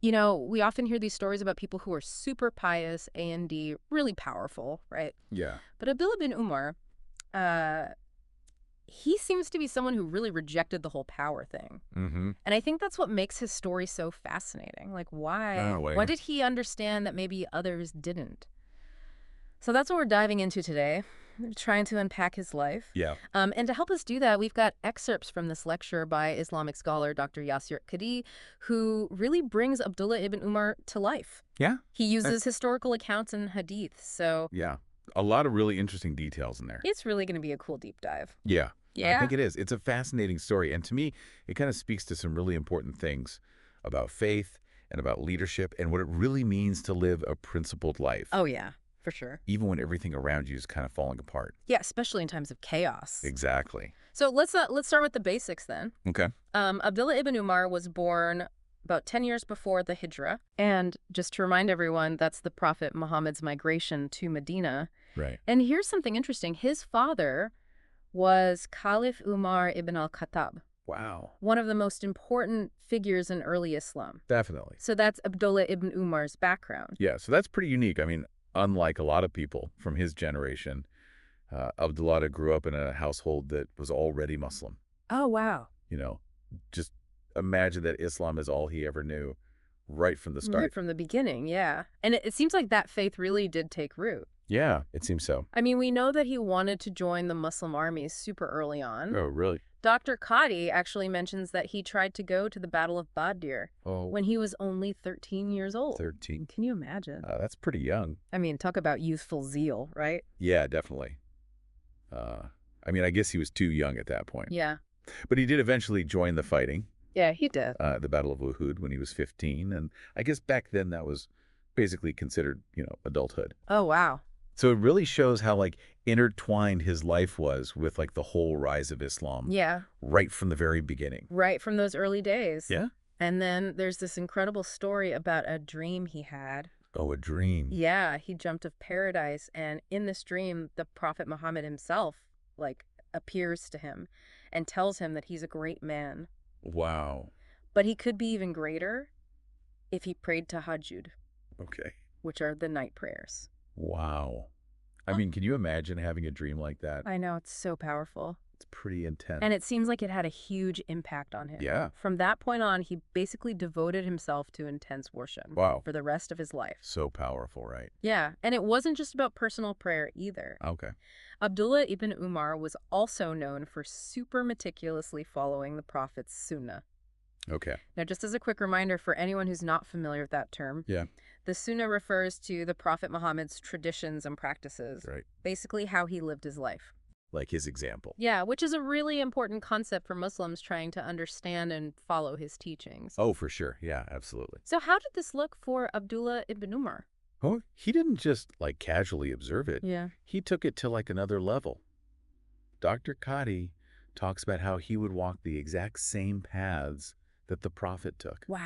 You know, we often hear these stories about people who are super pious, A&D, really powerful, right? Yeah. But Abdullah bin Umar, uh, he seems to be someone who really rejected the whole power thing. Mm-hmm. And I think that's what makes his story so fascinating. Like, why? Oh, Why wait. did he understand that maybe others didn't? So that's what we're diving into today, trying to unpack his life. Yeah. And to help us do that, we've got excerpts from this lecture by Islamic scholar Dr. Yasir Qadi, who really brings Abdullah ibn Umar to life. Yeah. He uses historical accounts and hadith, so Yeah. A lot of really interesting details in there. it's really going to be a cool deep dive. Yeah. I Yeah? think it is. It's a fascinating story. And to me, it kind of speaks to some really important things about faith and about leadership and what it really means to live a principled life, Oh, yeah, for sure. even when everything around you is kind of falling apart. Yeah, especially in times of chaos. Exactly. So let's start with the basics then. Okay. Abdullah ibn Umar was born about 10 years before the Hijra. And just to remind everyone, that's the Prophet Muhammad's migration to Medina. Right. And here's something interesting. His father was Caliph Umar ibn al-Khattab, Wow. one of the most important figures in early Islam. Definitely. So that's Abdullah ibn Umar's background. Yeah. So that's pretty unique. I mean, unlike a lot of people from his generation, Abdullah grew up in a household that was already Muslim. Oh, wow. You know, just imagine that Islam is all he ever knew right from the start. Right from the beginning, yeah. And it seems like that faith really did take root. Yeah, it seems so. I mean, we know that he wanted to join the Muslim armies super early on. Oh, really? Dr. Qadi actually mentions that he tried to go to the Battle of Badr Oh, when he was only 13 years old. 13. Can you imagine? That's pretty young. I mean, talk about youthful zeal, right? Yeah, definitely. I mean, I guess he was too young at that point. Yeah. But he did eventually join the fighting, Yeah, he did. the Battle of Uhud, when he was 15. And I guess back then that was basically considered, adulthood. Oh, wow. So it really shows how, intertwined his life was with, the whole rise of Islam Yeah, right from the very beginning. right from those early days. Yeah? And then there's this incredible story about a dream he had. Oh, a dream. Yeah, he jumped of paradise, and in this dream, the Prophet Muhammad himself, appears to him and tells him that he's a great man. Wow. But he could be even greater if he prayed tahajjud, Okay. which are the night prayers. Wow. I mean, can you imagine having a dream like that? I know, it's so powerful. It's pretty intense. And it seems like it had a huge impact on him. Yeah. From that point on, he basically devoted himself to intense worship Wow. for the rest of his life. So powerful, right? Yeah, and it wasn't just about personal prayer either. Okay. Abdullah ibn Umar was also known for super meticulously following the Prophet's sunnah. Okay. Now, just as a quick reminder for anyone who's not familiar with that term, Yeah. the sunnah refers to the Prophet Muhammad's traditions and practices, Right. basically how he lived his life. Like his example. Yeah, which is a really important concept for Muslims trying to understand and follow his teachings. Oh, for sure. Yeah, absolutely. So how did this look for Abdullah ibn Umar? Oh, he didn't just casually observe it. Yeah. He took it to another level. Dr. Qadi talks about how he would walk the exact same paths that the Prophet took. Wow.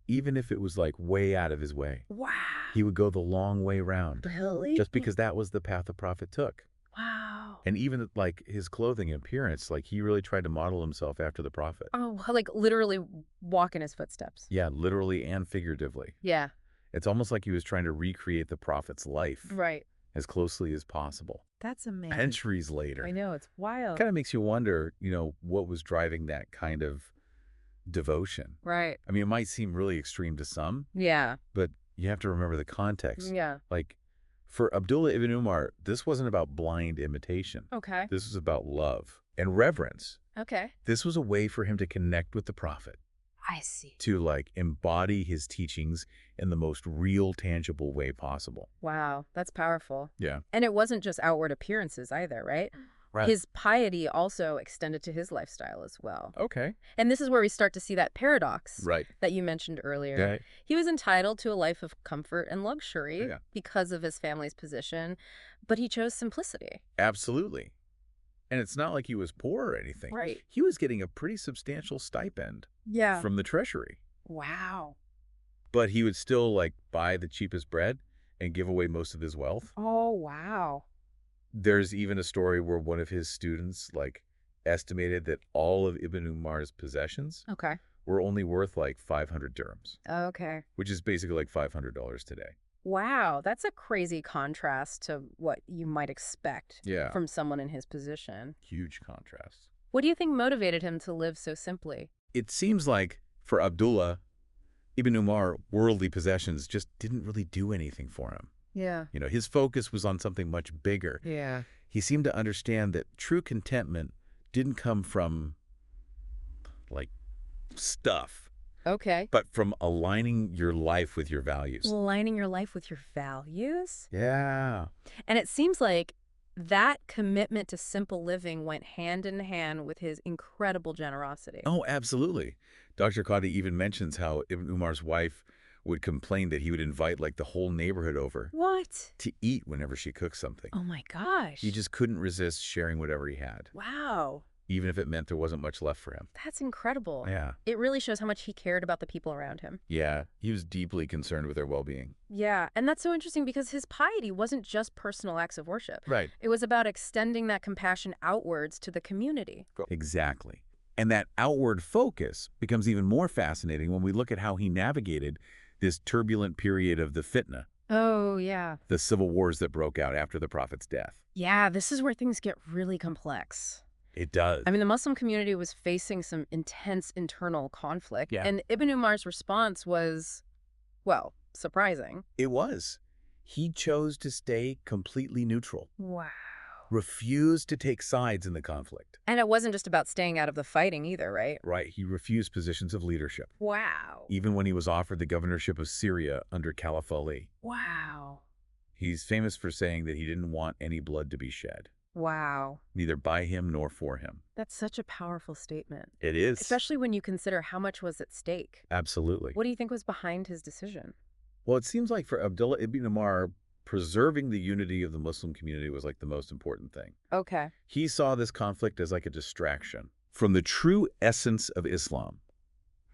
Even if it was way out of his way. Wow. He would go the long way round. Really? Just because that was the path the Prophet took. Wow. And even his clothing and appearance, he really tried to model himself after the Prophet. Oh, literally walk in his footsteps. Yeah, literally and figuratively. Yeah. It's almost like he was trying to recreate the Prophet's life Right. as closely as possible. That's amazing. Centuries later. I know, it's wild. Kind of makes you wonder, what was driving that kind of devotion. Right. I mean, it might seem really extreme to some, Yeah. but you have to remember the context. Yeah. For Abdullah ibn Umar, this wasn't about blind imitation. Okay. This was about love and reverence. Okay. This was a way for him to connect with the Prophet, I see. to embody his teachings in the most real, tangible way possible. Wow. That's powerful. Yeah. And it wasn't just outward appearances either, right? Right. His piety also extended to his lifestyle as well. Okay. And this is where we start to see that paradox Right. that you mentioned earlier. Yeah. He was entitled to a life of comfort and luxury Yeah. because of his family's position, but he chose simplicity. Absolutely. And it's not like he was poor or anything. Right. He was getting a pretty substantial stipend Yeah. from the treasury. Wow. But he would still buy the cheapest bread and give away most of his wealth. Oh, wow. There's even a story where one of his students estimated that all of Ibn Umar's possessions Okay. were only worth like 500 dirhams, Okay. which is basically like $500 today. Wow, that's a crazy contrast to what you might expect Yeah. from someone in his position. Huge contrast. What do you think motivated him to live so simply? It seems like for Abdullah, Ibn Umar, worldly possessions just didn't really do anything for him. Yeah. You know, his focus was on something much bigger. Yeah. He seemed to understand that true contentment didn't come from, like, stuff, Okay. but from aligning your life with your values. Aligning your life with your values? Yeah. And it seems like that commitment to simple living went hand in hand with his incredible generosity. Oh, absolutely. Dr. Qadi even mentions how Ibn Umar's wife would complain that he would invite, like, the whole neighborhood over What? to eat whenever she cooked something. Oh my gosh. He just couldn't resist sharing whatever he had, Wow. even if it meant there wasn't much left for him. That's incredible. Yeah. It really shows how much he cared about the people around him. Yeah. He was deeply concerned with their well-being. Yeah, and that's so interesting because his piety wasn't just personal acts of worship. Right. It was about extending that compassion outwards to the community. Exactly. And that outward focus becomes even more fascinating when we look at how he navigated this turbulent period of the fitna, Oh, yeah. the civil wars that broke out after the Prophet's death. Yeah, this is where things get really complex. It does. I mean, the Muslim community was facing some intense internal conflict, Yeah. and Ibn Umar's response was, well, surprising. It was. He chose to stay completely neutral, Wow. refused to take sides in the conflict. And it wasn't just about staying out of the fighting either, right? Right. He refused positions of leadership, Wow. even when he was offered the governorship of Syria under Caliph Ali. Wow. He's famous for saying that he didn't want any blood to be shed, Wow. neither by him nor for him. That's such a powerful statement, It is. especially when you consider how much was at stake. Absolutely. What do you think was behind his decision? Well, it seems like for Abdullah ibn Umar, preserving the unity of the Muslim community was like the most important thing. Okay. He saw this conflict as like a distraction from the true essence of Islam,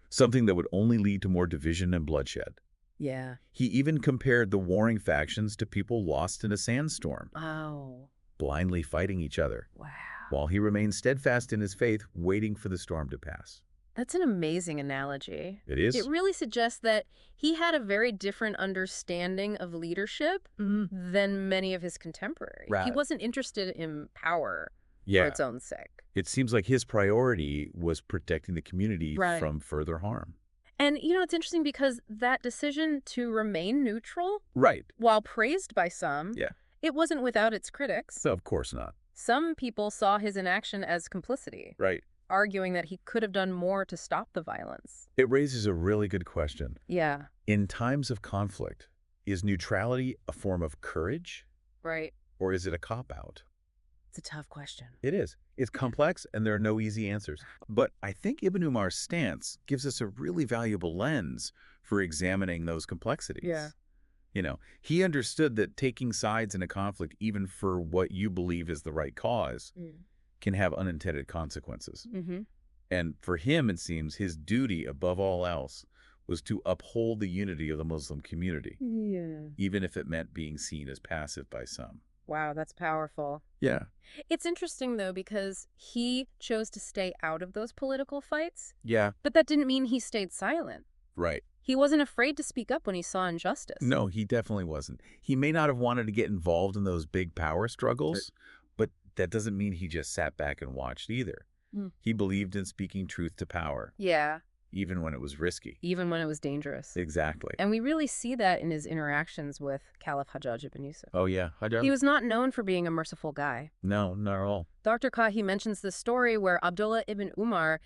something that would only lead to more division and bloodshed. Yeah. He even compared the warring factions to people lost in a sandstorm, Oh. blindly fighting each other, Wow. while he remained steadfast in his faith, waiting for the storm to pass. That's an amazing analogy. It is. It really suggests that he had a very different understanding of leadership than many of his contemporaries. He Right. wasn't interested in power for Yeah. its own sake. It seems like his priority was protecting the community Right. from further harm. And, you know, it's interesting because that decision to remain neutral, Right. while praised by some, Yeah. it wasn't without its critics. So, of course not. Some people saw his inaction as complicity, Right. arguing that he could have done more to stop the violence. It raises a really good question. Yeah, In times of conflict, is neutrality a form of courage right. or is it a cop-out? It's a tough question. It is. It's complex and there are no easy answers. But I think Ibn Umar's stance gives us a really valuable lens for examining those complexities. Yeah. You know, he understood that taking sides in a conflict, even for what you believe is the right cause, can have unintended consequences. Mm-hmm. And for him, it seems, his duty above all else was to uphold the unity of the Muslim community, Yeah. even if it meant being seen as passive by some. Wow, that's powerful. Yeah. It's interesting, though, because he chose to stay out of those political fights, Yeah. but that didn't mean he stayed silent. Right. He wasn't afraid to speak up when he saw injustice. No, he definitely wasn't. He may not have wanted to get involved in those big power struggles, but that doesn't mean he just sat back and watched either. Mm. He believed in speaking truth to power, Yeah, even when it was risky. even when it was dangerous. Exactly. And we really see that in his interactions with Caliph Hajjaj ibn Yusuf. Oh, yeah. He was not known for being a merciful guy. No, not at all. Dr. Kahi mentions the story where Abdullah ibn Umar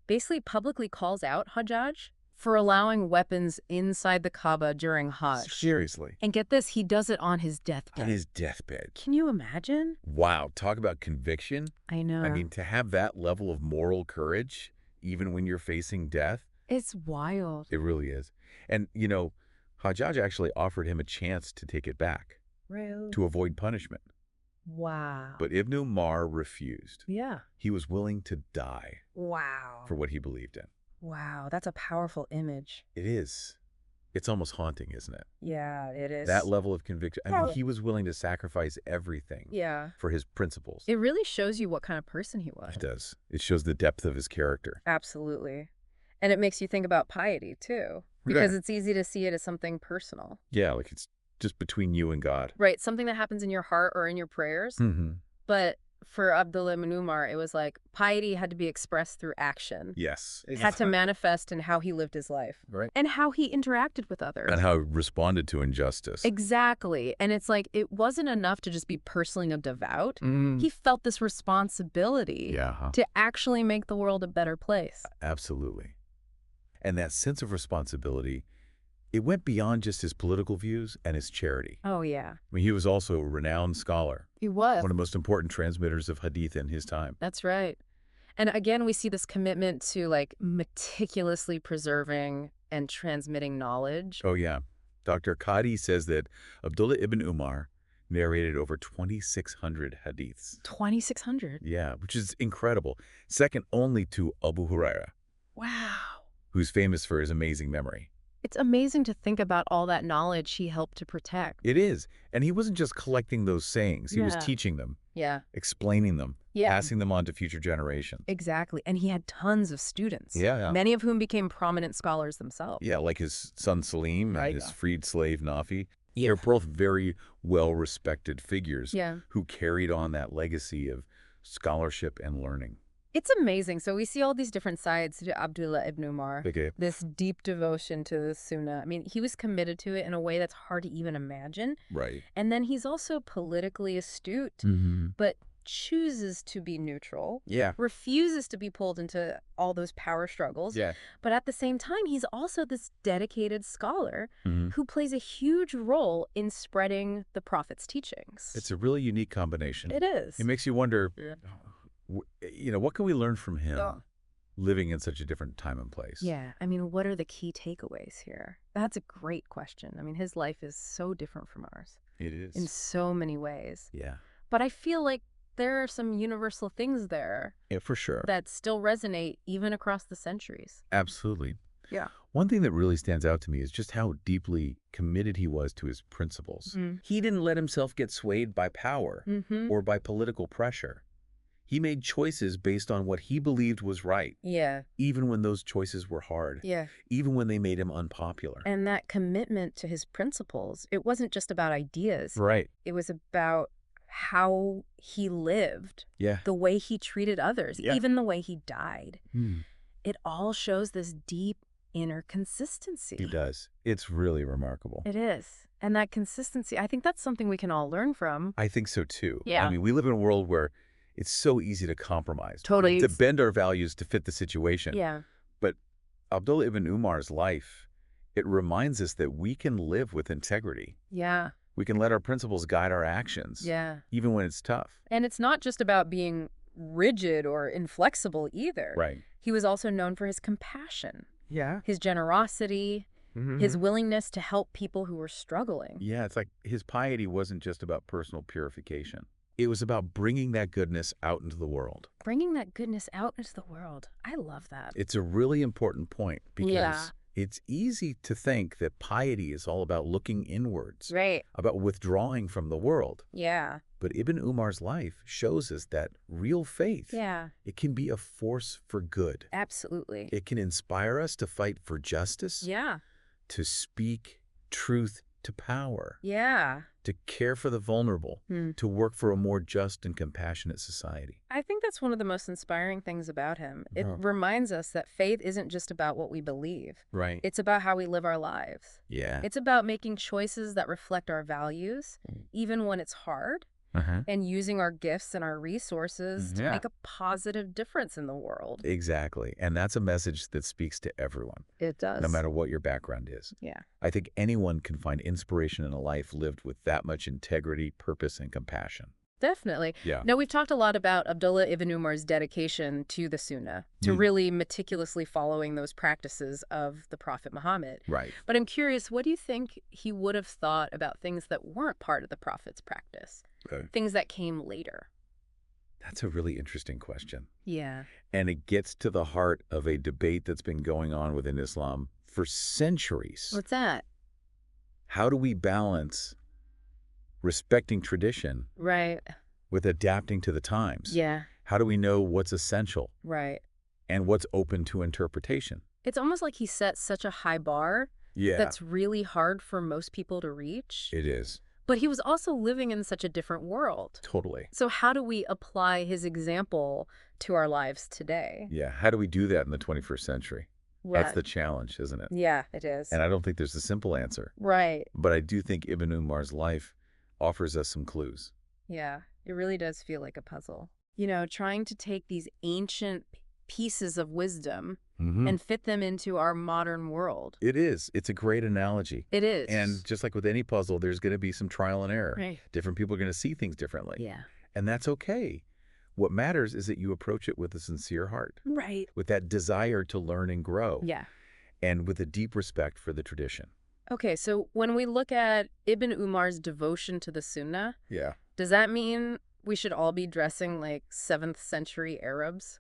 basically publicly calls out Hajjaj for allowing weapons inside the Kaaba during Hajj. Seriously. And get this, he does it on his deathbed. On his deathbed. Can you imagine? Wow. Talk about conviction. I know. I mean, to have that level of moral courage, even when you're facing death, It's wild. it really is. And, you know, Hajjaj actually offered him a chance to take it back, Really? to avoid punishment. Wow. But Ibn Umar refused. Yeah. He was willing to die Wow. for what he believed in. Wow, that's a powerful image. It is. It's almost haunting, isn't it? Yeah, it is. That level of conviction. I mean, he was willing to sacrifice everything Yeah. for his principles. It really shows you what kind of person he was. It does. It shows the depth of his character. Absolutely. And it makes you think about piety, too, because it's easy to see it as something personal. Yeah, like it's just between you and God. Right, something that happens in your heart or in your prayers. But for Abdullah ibn Umar, it was like piety had to be expressed through action. Yes. It had to manifest in how he lived his life. Right. And how he interacted with others. And how he responded to injustice. Exactly. And it's like, it wasn't enough to just be personally devout. He felt this responsibility to actually make the world a better place. Absolutely. And that sense of responsibility, it went beyond just his political views and his charity. Oh, yeah. I mean, he was also a renowned scholar. He was. One of the most important transmitters of Hadith in his time. That's right. And again, we see this commitment to like meticulously preserving and transmitting knowledge. Oh, yeah. Dr. Qadi says that Abdullah ibn Umar narrated over 2,600 hadiths. 2,600? Yeah, which is incredible. Second only to Abu Huraira. Wow. Who's famous for his amazing memory. It's amazing to think about all that knowledge he helped to protect. It is. And he wasn't just collecting those sayings. He was teaching them. Yeah. Explaining them. Yeah. Passing them on to future generations. Exactly. And he had tons of students. Yeah. Many of whom became prominent scholars themselves. Yeah, like his son Salim and his freed slave Nafi. Yeah. They're both very well-respected figures Yeah. who carried on that legacy of scholarship and learning. It's amazing. So we see all these different sides to Abdullah ibn Umar. Okay. This deep devotion to the Sunnah. I mean, he was committed to it in a way that's hard to even imagine. Right. And then he's also politically astute, but chooses to be neutral. Yeah. Refuses to be pulled into all those power struggles. Yeah. But at the same time, he's also this dedicated scholar who plays a huge role in spreading the Prophet's teachings. It's a really unique combination. It is. It makes you wonder, you know, what can we learn from him living in such a different time and place? Yeah. I mean, what are the key takeaways here? That's a great question. I mean, his life is so different from ours. It is. In so many ways. Yeah. But I feel like there are some universal things there. Yeah, for sure. That still resonate even across the centuries. Absolutely. Yeah. One thing that really stands out to me is just how deeply committed he was to his principles. He didn't let himself get swayed by power or by political pressure. He made choices based on what he believed was right. Yeah. Even when those choices were hard. Yeah. Even when they made him unpopular. And that commitment to his principles, it wasn't just about ideas. Right. It was about how he lived. Yeah. The way he treated others. Yeah. Even the way he died. It all shows this deep inner consistency. It does. It's really remarkable. It is. And that consistency, I think that's something we can all learn from. I think so too. Yeah. I mean, we live in a world where it's so easy to compromise. Totally. To bend our values to fit the situation. Yeah. But Abdullah ibn Umar's life, it reminds us that we can live with integrity. Yeah. We can let our principles guide our actions. Yeah. Even when it's tough. And it's not just about being rigid or inflexible either. Right. He was also known for his compassion. Yeah. His generosity, his willingness to help people who were struggling. Yeah, it's like his piety wasn't just about personal purification. It was about bringing that goodness out into the world. Bringing that goodness out into the world. I love that. It's a really important point because it's easy to think that piety is all about looking inwards. Right. About withdrawing from the world. Yeah. But Ibn Umar's life shows us that real faith, Yeah. it can be a force for good. Absolutely. It can inspire us to fight for justice, Yeah. to speak truth to power, Yeah. to care for the vulnerable, to work for a more just and compassionate society. I think that's one of the most inspiring things about him. It reminds us that faith isn't just about what we believe. Right. It's about how we live our lives. Yeah. It's about making choices that reflect our values, even when it's hard, and using our gifts and our resources to make a positive difference in the world. Exactly. And that's a message that speaks to everyone. It does. No matter what your background is. Yeah. I think anyone can find inspiration in a life lived with that much integrity, purpose, and compassion. Definitely. Yeah. Now, we've talked a lot about Abdullah ibn Umar's dedication to the Sunnah, to really meticulously following those practices of the Prophet Muhammad. Right. But I'm curious, what do you think he would have thought about things that weren't part of the Prophet's practice? Things that came later? That's a really interesting question. Yeah. And it gets to the heart of a debate that's been going on within Islam for centuries. What's that? How do we balance respecting tradition Right. with adapting to the times? Yeah. How do we know what's essential Right. and what's open to interpretation? It's almost like he set such a high bar Yeah, that's really hard for most people to reach. it is. But he was also living in such a different world. Totally. So how do we apply his example to our lives today? Yeah, how do we do that in the 21st century? That's Right. the challenge, isn't it? Yeah, it is. And I don't think there's a simple answer. Right. But I do think Ibn Umar's life offers us some clues. Yeah, it really does feel like a puzzle. You know, trying to take these ancient pieces of wisdom and fit them into our modern world. It is. It's a great analogy. It is. And just like with any puzzle, there's going to be some trial and error. Right. Different people are going to see things differently. Yeah. And that's okay. What matters is that you approach it with a sincere heart, Right. with that desire to learn and grow, Yeah. and with a deep respect for the tradition. Okay, so when we look at Ibn Umar's devotion to the Sunnah, Yeah. does that mean we should all be dressing like 7th century Arabs?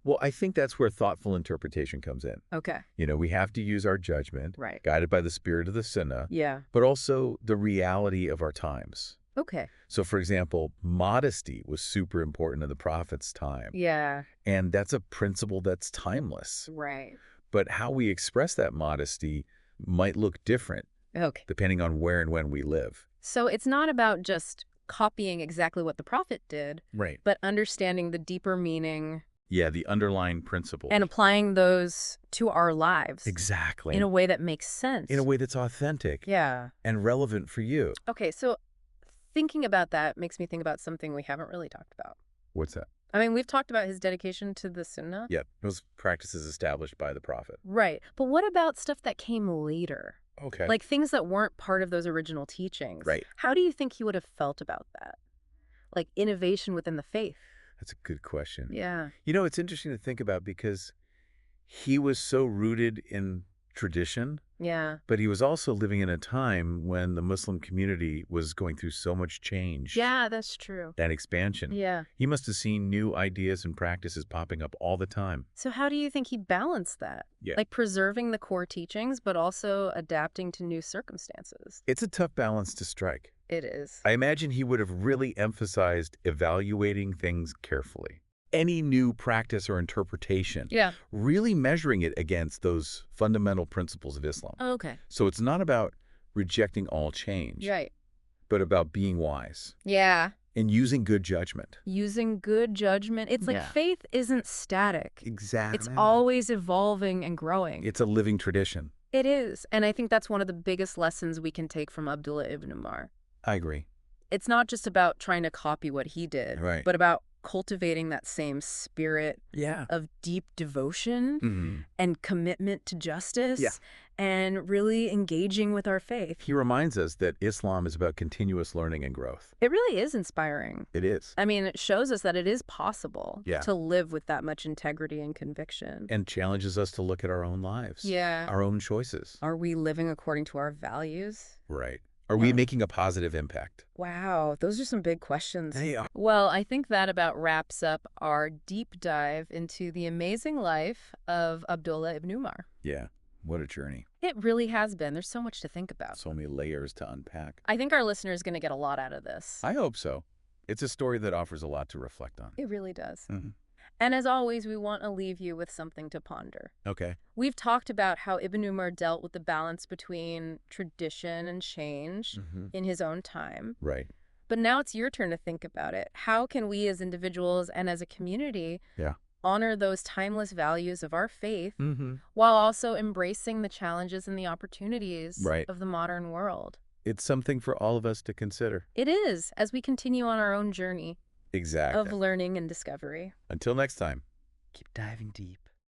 Well, I think that's where thoughtful interpretation comes in. Okay. You know, we have to use our judgment, Right. guided by the spirit of the Sunnah, Yeah. but also the reality of our times. Okay. So, for example, modesty was super important in the Prophet's time. Yeah. And that's a principle that's timeless. Right. But how we express that modesty might look different Okay. depending on where and when we live. So it's not about just copying exactly what the Prophet did, Right. but understanding the deeper meaning Yeah, the underlying principle. and applying those to our lives Exactly. in a way that makes sense. In a way that's authentic Yeah. and relevant for you. Okay, so thinking about that makes me think about something we haven't really talked about. What's that? I mean, we've talked about his dedication to the Sunnah. Yeah, those practices established by the Prophet. Right. But what about stuff that came later? Okay. Like things that weren't part of those original teachings. Right. How do you think he would have felt about that? Like innovation within the faith. That's a good question. Yeah. You know, it's interesting to think about because he was so rooted in tradition, Yeah. but he was also living in a time when the Muslim community was going through so much change Yeah, that's true. and expansion. Yeah. He must have seen new ideas and practices popping up all the time. So how do you think he balanced that? Yeah. Like preserving the core teachings, but also adapting to new circumstances. It's a tough balance to strike. It is. I imagine he would have really emphasized evaluating things carefully. Any new practice or interpretation, Yeah. really measuring it against those fundamental principles of Islam. Okay. So it's not about rejecting all change, Right. but about being wise Yeah. and using good judgment. Using good judgment. It's like Yeah. faith isn't static. Exactly. It's always evolving and growing. It's a living tradition. It is. And I think that's one of the biggest lessons we can take from Abdullah ibn Umar. I agree. It's not just about trying to copy what he did, Right. but about cultivating that same spirit Yeah. of deep devotion Mm-hmm. and commitment to justice Yeah. and really engaging with our faith. He reminds us that Islam is about continuous learning and growth. It really is inspiring. It is. I mean, it shows us that it is possible Yeah. to live with that much integrity and conviction. And challenges us to look at our own lives. Yeah. Our own choices. Are we living according to our values? Right. Are we making a positive impact? Wow, those are some big questions. They are. Well, I think that about wraps up our deep dive into the amazing life of Abdullah ibn Umar. Yeah. What a journey. It really has been. There's so much to think about. So many layers to unpack. I think our listeners are going to get a lot out of this. I hope so. It's a story that offers a lot to reflect on. It really does. Mm-hmm. And as always, we want to leave you with something to ponder. Okay. We've talked about how Ibn Umar dealt with the balance between tradition and change in his own time. Right. But now it's your turn to think about it. How can we as individuals and as a community honor those timeless values of our faith while also embracing the challenges and the opportunities of the modern world? It's something for all of us to consider. It is, as we continue on our own journey Exactly. of learning and discovery. Until next time. Keep diving deep.